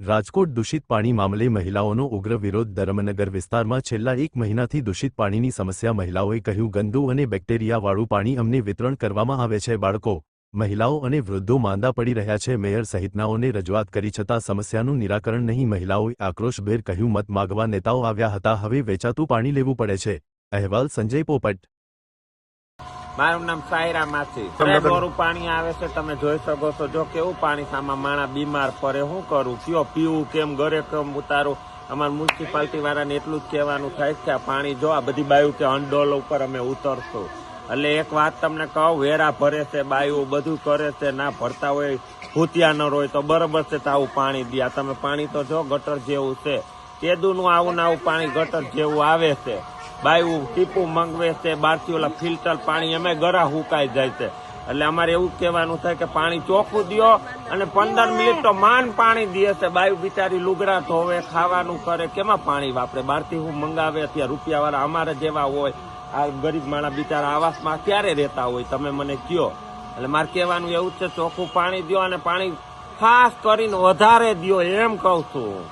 રાજકોટ દૂષિત પાણી મામલે મહિલાઓનો ઉગ્ર વિરોધ ધર્મનગર વિસ્તારમાં છેલ્લા 1 મહિનાથી દૂષિત પાણીની સમસ્યા મહિલાઓએ કહ્યું ગંદુ અને બેક્ટેરિયાવાળું પાણી અમને વિતરણ કરવામાં આવે છે બાળકો મહિલાઓ અને વૃદ્ધો માંદા પડી રહ્યા છે મેયર સહિતનાઓને રજૂઆત કરી છતાં સમસ્યાનું નિરાકરણ નહીં મહિલાઓએ આક્રોશભેર કહ્યું મત માગવા નેતાઓ આવ્યા હતા હવે વેચાતું પાણી લેવું પડે છે અહેવાલ સંજય પોપટ મારું નામ સાયરા માછી બોરું પાણી આવે છે તમે જોઈ શકો છો જો કેવું પાણી સામા માણા બીમાર પડે શું કરું કયો પીવું કેમ ઘરે કેમ ઉતારું અમારા મ્યુનિસિપાલિટી વાળાને એટલું જ કહેવાનું થાય કે આ પાણી જો આ બધી બાયું કે અંડોલ ઉપર અમે ઉતરશું એટલે એક વાત તમને કહું વેરા ભરે છે બાયું બધું કરે છે ના ભરતા હોય ભૂતિયા ન હોય તો બરોબર છે તો આવું પાણી દે તમે પાણી તો જો ગટર જેવું છે કેદુનું આવું ને આવું પાણી ગટર જેવું આવે છે બાયું ટીપું મંગવે છે બહારથી ઓલા ફિલ્ટર પાણી અમે ગરા હુકાઈ જાય છે એટલે અમારે એવું કહેવાનું થાય કે પાણી ચોખ્ખું દો અને 15 મિનિટ તો માન પાણી દે છે બાયું બિચારી લુગડા ધોવે ખાવાનું કરે કેમાં પાણી વાપરે બહારથી હું મંગાવે ત્યાં રૂપિયાવાળા અમારે જેવા હોય આ ગરીબ માણસ બિચારા આવાસમાં ક્યારે રહેતા હોય તમે મને કયો એટલે મારે કહેવાનું એવું જ છે ચોખ્ખું પાણી દો અને પાણી ખાસ કરીને વધારે દો એમ કહું છું.